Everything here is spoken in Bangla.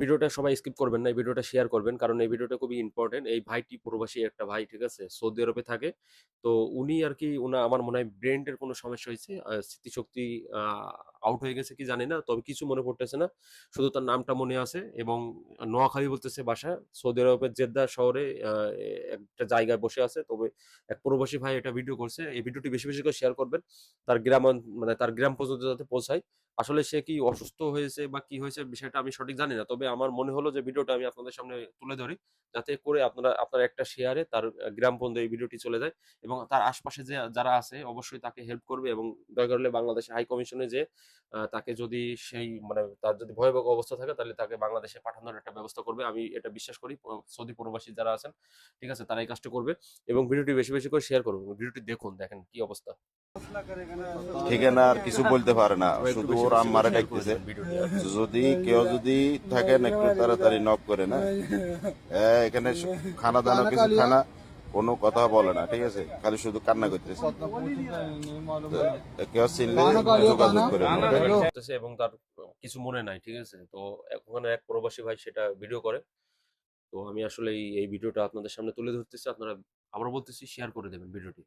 ভিডিওটা সবাই স্কিপ করবেন না। এই ভিডিওটা শেয়ার করবেন। কারণ এই ভিডিওটা খুবই ইম্পোর্টেন্ট। এই ভাইটি প্রবাসী একটা ভাই, ঠিক আছে? সৌদি আরবে থাকে। তো উনি আরকি আমার মনে হয় ব্রেইন এর কোনো সমস্যা হইছে। স্মৃতিশক্তি আ আউট হয়ে গেছে কি জানি না। তবে কিছু মনে পড়তেছে না। শুধু তার নামটা মনে আছে এবং নোয়াখালী বলতেছে বাসা। সৌদি আরবের জেদ্দা শহরে একটা জায়গায় বসে আছে। তবে এক প্রবাসী ভাই এটা ভিডিও করছে। এই ভিডিওটি বেশি, বেশি করে শেয়ার করবেন। তার মানে তার গ্রাম পর্যন্ত যাতে পৌঁছায়। আসলে সে কি অসুস্থ হয়েছে বা কি হয়েছে বিষয়টা আমি সঠিক জানি না। তবে আমার মনে হলো যে ভিডিওটা আমি আপনাদের সামনে তুলে ধরি। যাতে করে আপনার একটা শেয়ারে তার গ্রাম পর্যন্ত এই ভিডিওটি চলে যায় এবং তার আশপাশে যারা আছে অবশ্যই তাকে হেল্প করবে এবং দরকার হলে বাংলাদেশ হাই কমিশনে যেয়ে তাকে যদি তার যদি ভয়াবহ অবস্থা থাকে তাহলে তাকে বাংলাদেশে পাঠানোর একটা ব্যবস্থা করবে। আমি এটা বিশ্বাস করি সৌদি প্রবাসী যারা আছেন, ঠিক আছে? তারা এই কাজটা করবে এবং ভিডিওটি বেশি, বেশি করে শেয়ার করুন। ভিডিওটি দেখুন, দেখেন কি অবস্থা। ঠিকানা আর কিছু বলতে পারে না, সবাই একটু শুধু বেশি, ওর বেশি করে আম্মারে শেয়ার করে ডাকতেছে। দেবেন ভিডিওটি আরকি। যদি কেউ যদি থাকেন একটু তাড়াতাড়ি নক করে না। এখানে খানা দানা কিছু খানা, কোনো কথা বলে না, ঠিক আছে? খালি শুধু কান্না করতেছে। তো কেউ চিনলে যোগাযোগ করে করতেছে এবং তার কিছু মনে নাই, ঠিক আছে? তো ওখানে এক প্রবাসী ভাই সেটা ভিডিও করে। তো আমি আসলে এই ভিডিওটা আপনাদের সামনে তুলে ধরতেছি। আপনারা আবারও বলতেছি শেয়ার করে দেবেন ভিডিওটি।